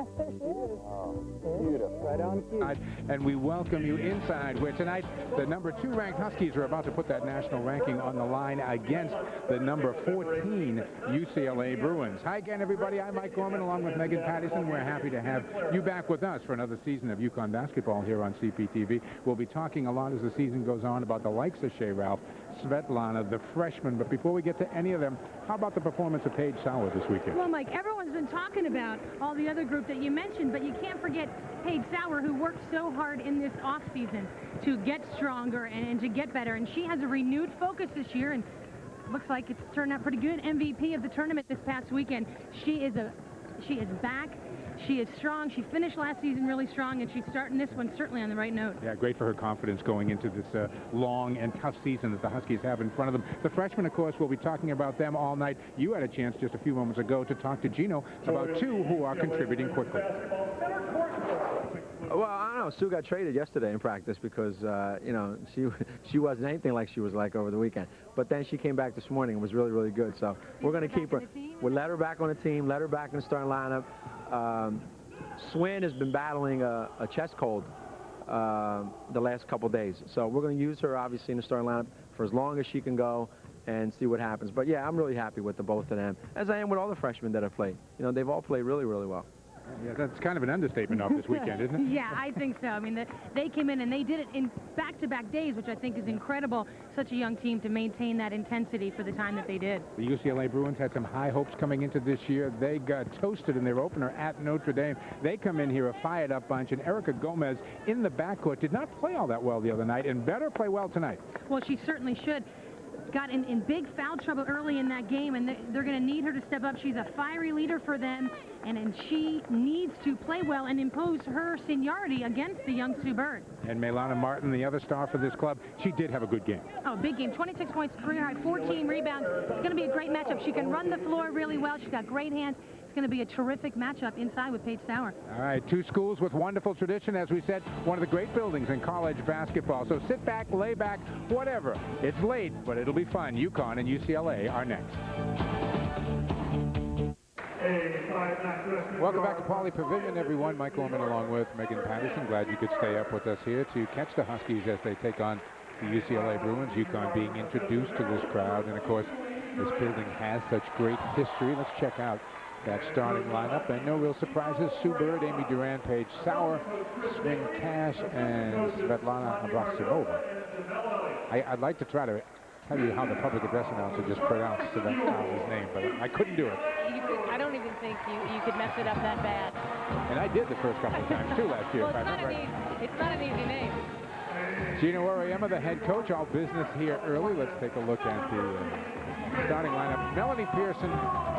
Yes, there she is. Oh, beautiful. Right on cue. And we welcome you inside, where tonight the number 2 ranked Huskies are about to put that national ranking on the line against the number 14 UCLA Bruins. Hi again, everybody. I'm Mike Gorman, along with Megan Pattyson. We're happy to have you back with us for another season of UConn basketball here on CPTV. We'll be talking a lot as the season goes on about the likes of Shea Ralph, Svetlana, the freshmen. But before we get to any of them, how about the performance of Paige Sauer this weekend? Well, Mike, everyone's been talking about all the other group that you mentioned, but you can't forget Paige Sauer, who worked so hard in this offseason to get stronger and to get better. And she has a renewed focus this year, and looks like it's turned out pretty good. MVP of the tournament this past weekend. She is back. She is strong. She finished last season really strong, and she's starting this one certainly on the right note. Yeah, great for her confidence going into this long and tough season that the Huskies have in front of them. The freshmen, of course, we'll be talking about them all night. You had a chance just a few moments ago to talk to Geno about 2 who are contributing quickly. Well, I don't know. Sue got traded yesterday in practice because, you know, she wasn't anything like she was like over the weekend. But then she came back this morning and was really, really good. So we're going to keep her. We'll let her back on the team, let her back in the starting lineup. Swin has been battling a chest cold the last couple days. So we're going to use her, obviously, in the starting lineup for as long as she can go and see what happens. But, yeah, I'm really happy with the both of them, as I am with all the freshmen that have played. You know, they've all played really, really well. Yeah, that's kind of an understatement of this weekend, isn't it? Yeah, I think so. I mean, they came in and they did it in back-to-back days, which I think is incredible. Such a young team to maintain that intensity for the time that they did. The UCLA Bruins had some high hopes coming into this year. They got toasted in their opener at Notre Dame. They come in here a fired-up bunch, and Erica Gomez in the backcourt did not play all that well the other night and better play well tonight. Well, she certainly should. Got in big foul trouble early in that game, and they're going to need her to step up. She's a fiery leader for them, and she needs to play well and impose her seniority against the young Sue Bird. And Maylana Martin, the other star for this club, she did have a good game. Oh, big game. 26 points, career high, 14 rebounds. It's going to be a great matchup. She can run the floor really well. She's got great hands. It's going to be a terrific matchup inside with Paige Sauer. All right, 2 schools with wonderful tradition. As we said, one of the great buildings in college basketball. So sit back, lay back, whatever. It's late, but it'll be fun. UConn and UCLA are next. Welcome back to Pauley Pavilion, everyone. Mike Gorman along with Megan Pattyson. Glad you could stay up with us here to catch the Huskies as they take on the UCLA Bruins. UConn being introduced to this crowd. And, of course, this building has such great history. Let's check out that starting lineup, and no real surprises. Sue Bird, Amy Duran, Paige Sauer, Swin Cash, and Svetlana Abrosimova. I'd like to try to tell you how the public address announcer just pronounced Svetlana's name, but I couldn't do it. I don't even think you could mess it up that bad. And I did the first couple of times, too, last year. Well, it's not an easy name. Geno, Auriemma, the head coach, all business here early. Let's take a look at the starting lineup. Melanie Pearson,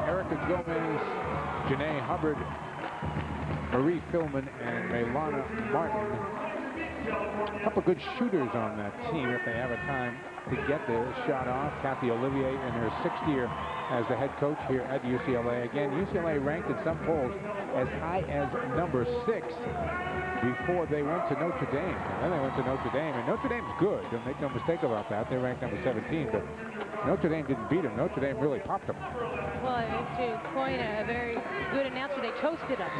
Erica Gomez, Janae Hubbard, Marie Philman, and Maylana Martin. A couple good shooters on that team if they have a time to get their shot off. Kathy Olivier in her 6th year as the head coach here at UCLA. Again, UCLA ranked in some polls as high as number 6 before they went to Notre Dame. And then they went to Notre Dame, and Notre Dame's good. Don't make no mistake about that. They ranked number 17, but Notre Dame didn't beat them. Notre Dame really popped them. Well, to coin a very good announcer, they toasted them,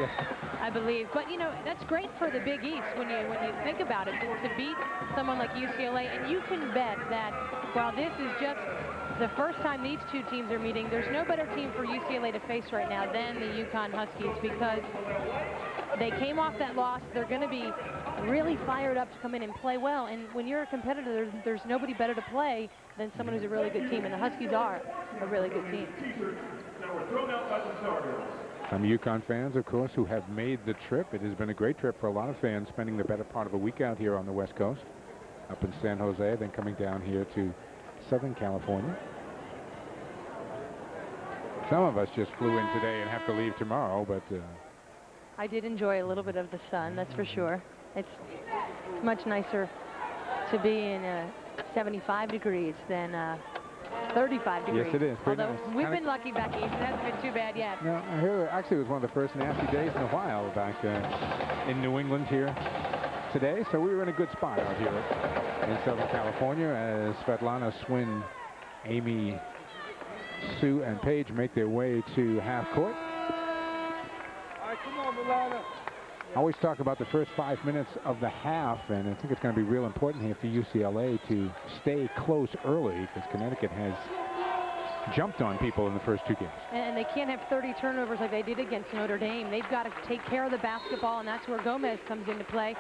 I believe. But, you know, that's great for the Big East when you think about it, to beat someone like UCLA. And you can bet that while this is just the first time these 2 teams are meeting, there's no better team for UCLA to face right now than the UConn Huskies, because they came off that loss. They're going to be really fired up to come in and play well. And when you're a competitor, there's nobody better to play than someone who's a really good team. And the Huskies are a really good team. Some UConn fans, of course, who have made the trip. It has been a great trip for a lot of fans, spending the better part of a week out here on the West Coast, up in San Jose, then coming down here to Southern California. Some of us just flew in today and have to leave tomorrow, but I did enjoy a little bit of the sun, that's for sure. It's much nicer to be in 75 degrees than 35 degrees. Yes, it is. Although nice. we've been lucky back east. It hasn't been too bad yet. No, I hear actually it was one of the first nasty days in a while back in New England here today. So we were in a good spot out here in Southern California as Svetlana, Swin, Amy, Sue, and Paige make their way to half court. I always talk about the first 5 minutes of the half, and I think it's going to be real important here for UCLA to stay close early because Connecticut has jumped on people in the first 2 games. And they can't have 30 turnovers like they did against Notre Dame. They've got to take care of the basketball, and that's where Gomez comes into play.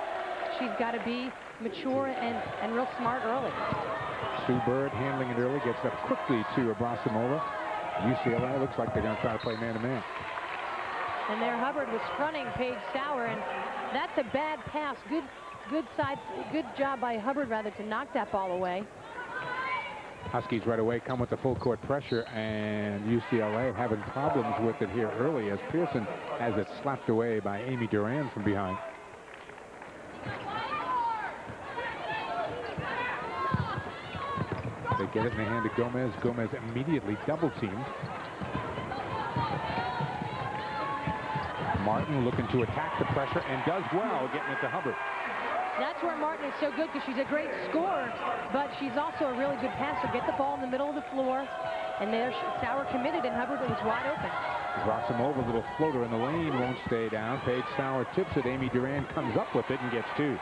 She's got to be mature and real smart early. Sue Bird handling it early, gets up quickly to Abrosimova. UCLA looks like they're going to try to play man-to-man. And there Hubbard was fronting Paige Sauer, and that's a bad pass. Good job by Hubbard, rather, to knock that ball away. Huskies right away come with the full court pressure, and UCLA having problems with it here early as Pearson has it slapped away by Amy Duran from behind. They get it in the hand of Gomez. Gomez immediately double-teamed. Martin looking to attack the pressure and does well getting it to Hubbard. That's where Martin is so good, because she's a great scorer, but she's also a really good passer. Get the ball in the middle of the floor, and there Sauer committed, and Hubbard was wide open. Abrosimova, a little floater in the lane, won't stay down. Paige Sauer tips it. Amy Duran comes up with it and gets 2.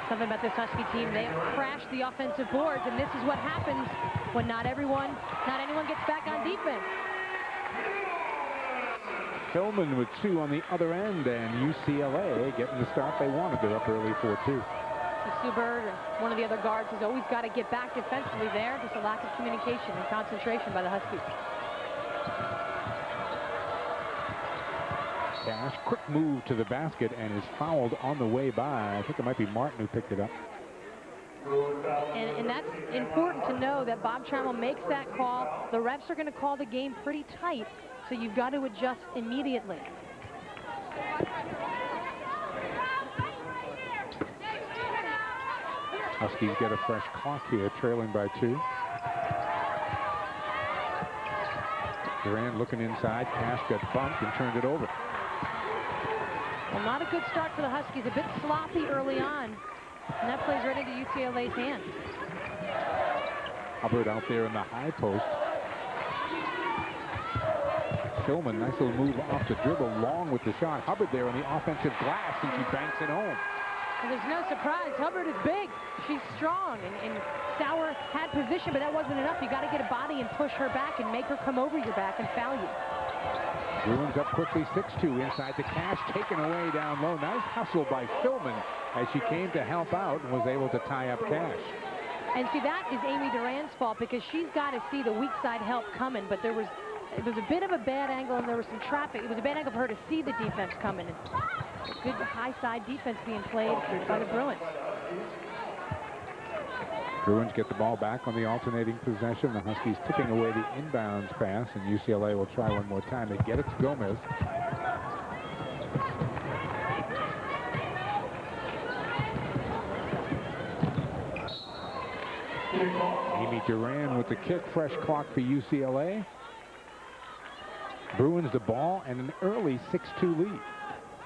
Something about this Husky team, they crash the offensive boards, and this is what happens when not anyone gets back on defense. Philman with 2 on the other end, and UCLA getting the start they wanted. They're up early 4-2. Sue Bird, one of the other guards, has always got to get back defensively there. Just a lack of communication and concentration by the Huskies. Cash, quick move to the basket and is fouled on the way by. I think it might be Martin who picked it up. And that's important to know that Bob Trammell makes that call. The refs are going to call the game pretty tight, so you've got to adjust immediately. Huskies get a fresh clock here, trailing by 2. Duran looking inside. Cash got bumped and turned it over. Well, not a good start for the Huskies. A bit sloppy early on. And that plays right into UCLA's hands. Hubbard out there in the high post. Philman, nice little move off the dribble, long with the shot. Hubbard there on the offensive glass, and she banks it home. And there's no surprise. Hubbard is big. She's strong. And Sauer had position, but that wasn't enough. You got to get a body and push her back and make her come over your back and foul you. Bruins up quickly, 6-2 inside the Cash, taken away down low. Nice hustle by Philman as she came to help out and was able to tie up Cash. And see, that is Amy Duran's fault, because she's got to see the weak side help coming, but it was a bit of a bad angle, and there was some traffic. It was a bad angle for her to see the defense coming. And good high side defense being played by the Bruins. Bruins get the ball back on the alternating possession. The Huskies tipping away the inbounds pass, and UCLA will try one more time. They get it to Gomez. Amy Duran with the kick. Fresh clock for UCLA. Bruins the ball and an early 6-2 lead.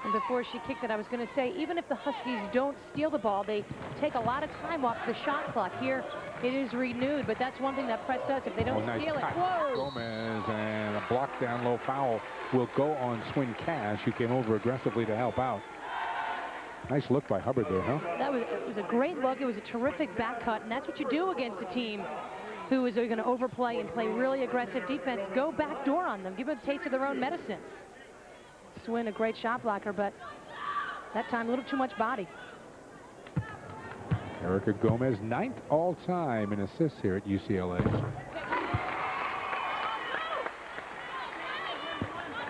And before she kicked it, I was going to say, even if the Huskies don't steal the ball, they take a lot of time off the shot clock. Here, it is renewed, but that's one thing that press does. If they don't steal it, whoa! Gomez, and a block down low foul will go on Swin Cash, who came over aggressively to help out. Nice look by Hubbard there, huh? It was a great look. It was a terrific back cut, and that's what you do against a team who is going to overplay and play really aggressive defense. Go back door on them. Give them a taste of their own medicine. Swin, a great shot blocker, but that time a little too much body. Erica Gomez, 9th all-time in assists here at UCLA.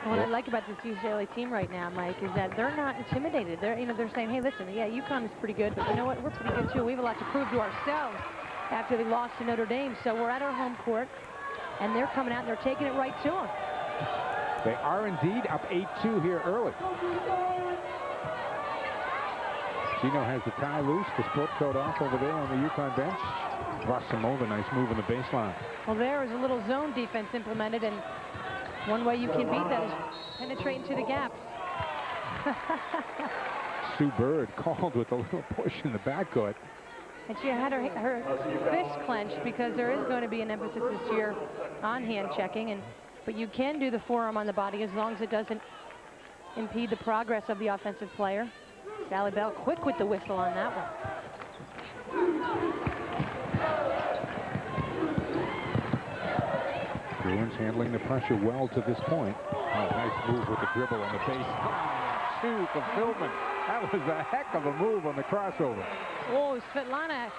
What I like about this UCLA team right now, Mike, is that they're not intimidated. They're saying, hey, listen, yeah, UConn is pretty good, but you know what? We're pretty good too. We have a lot to prove to ourselves after they lost to Notre Dame. So we're at our home court, and they're coming out and they're taking it right to them. They are indeed up 8-2 here early. Geno has the tie loose, the sport coat off over there on the UConn bench. Abrosimova, nice move on the baseline. Well, there is a little zone defense implemented, and one way you can beat that is penetrate into the gaps. Sue Bird called with a little push in the backcourt. And she had her fist clenched, because there is going to be an emphasis this year on hand checking, but you can do the forearm on the body as long as it doesn't impede the progress of the offensive player. Sally Bell quick with the whistle on that one. Bruins handling the pressure well to this point. Oh, nice move with the dribble on the base. Two from Philman. That was a heck of a move on the crossover. Oh, Svetlana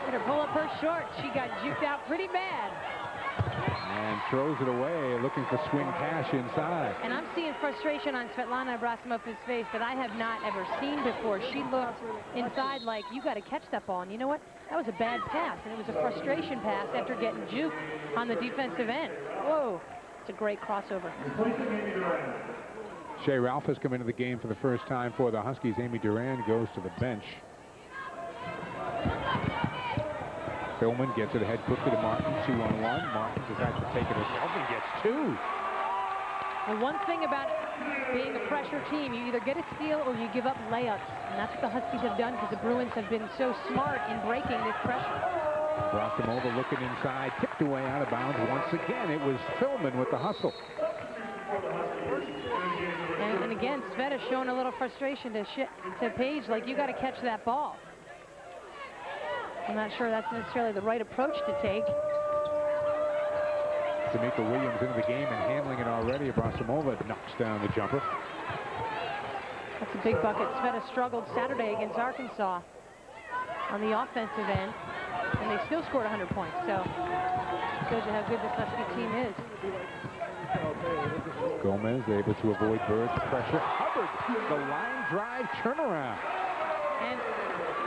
better pull up her shorts. She got juked out pretty bad. And throws it away, looking for Swin Cash inside. And I'm seeing frustration on Svetlana Abrosimova's face that I have not ever seen before. She looked inside like, you got to catch that ball. And you know what? That was a bad pass, and it was a frustration pass after getting juked on the defensive end. Whoa, it's a great crossover. Shea Ralph has come into the game for the first time for the Huskies. Amy Duran goes to the bench. Philman gets it ahead quickly to Martin, 2-on-1. Martin decides to take it herself and gets two. The one thing about being a pressure team, you either get a steal or you give up layups. And that's what the Huskies have done because the Bruins have been so smart in breaking this pressure. Abrosimova looking inside, tipped away out of bounds once again. It was Philman with the hustle. And again, Sveta showing a little frustration to Paige, like, you got to catch that ball. I'm not sure that's necessarily the right approach to take. Tameka Williams into the game and handling it already. Abrosimova knocks down the jumper. That's a big bucket. Sveta struggled Saturday against Arkansas on the offensive end, and they still scored 100 points. So it shows you how good this Husky team is. Gomez able to avoid Bird's pressure. Hubbard, the line drive turnaround. And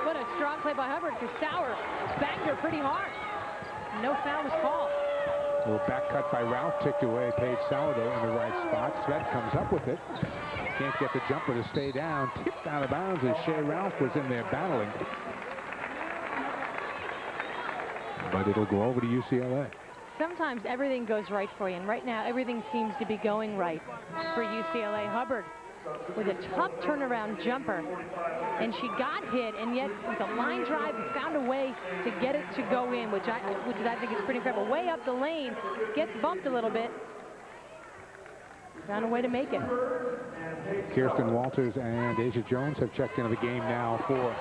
what a strong play by Hubbard, because Sauer banged her pretty hard. No foul was called. A little back cut by Ralph, ticked away. Paige Sauer though in the right spot. Svet comes up with it. Can't get the jumper to stay down. Tipped out of bounds as Shea Ralph was in there battling. But it'll go over to UCLA. Sometimes everything goes right for you, and right now everything seems to be going right for UCLA. Hubbard with a tough turnaround jumper, and she got hit, and yet with a line drive found a way to get it to go in, which I think is pretty incredible. Way up the lane, gets bumped a little bit, found a way to make it. Kirsten Walters and Asjha Jones have checked into the game now for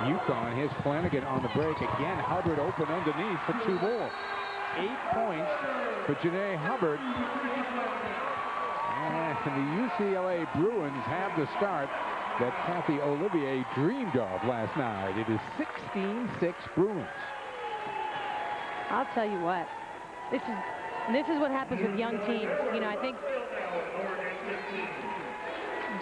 UConn. Here's Flanagan on the break again. Hubbard open underneath for two more. 8 points for Janae Hubbard. And the UCLA Bruins have the start that Kathy Olivier dreamed of last night. It is 16-6 Bruins. I'll tell you what, this is what happens with young teams. You know, I think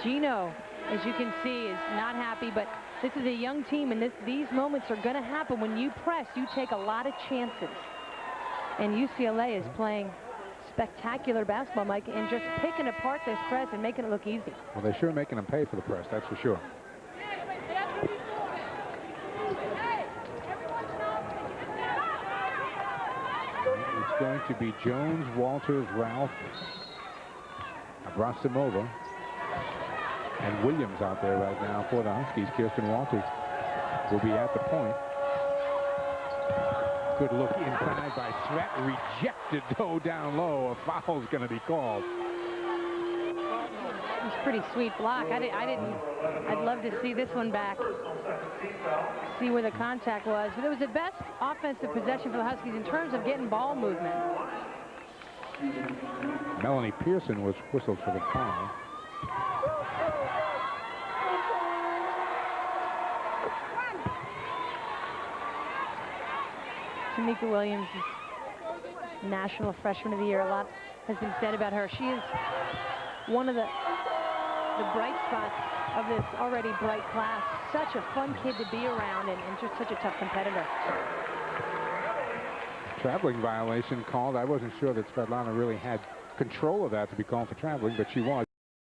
Geno, as you can see, is not happy, but this is a young team, and these moments are going to happen. When you press, you take a lot of chances. And UCLA is playing spectacular basketball, Mike, and just picking apart this press and making it look easy. Well, they're sure making them pay for the press, that's for sure. It's going to be Jones, Walters, Ralph, Abrosimova, and Williams out there right now for the Huskies. Kirsten Walters will be at the point. Good look inside by Svet. Rejected, though, down low. A foul's going to be called. It's a pretty sweet block. I'd love to see this one back. See where the contact was. But it was the best offensive possession for the Huskies in terms of getting ball movement. Melanie Pearson was whistled for the foul. Tameka Williams is National Freshman of the Year. A lot has been said about her. She is one of the bright spots of this already bright class. Such a fun kid to be around, and just such a tough competitor. Traveling violation called. I wasn't sure that Svetlana really had control of that to be called for traveling, but she was.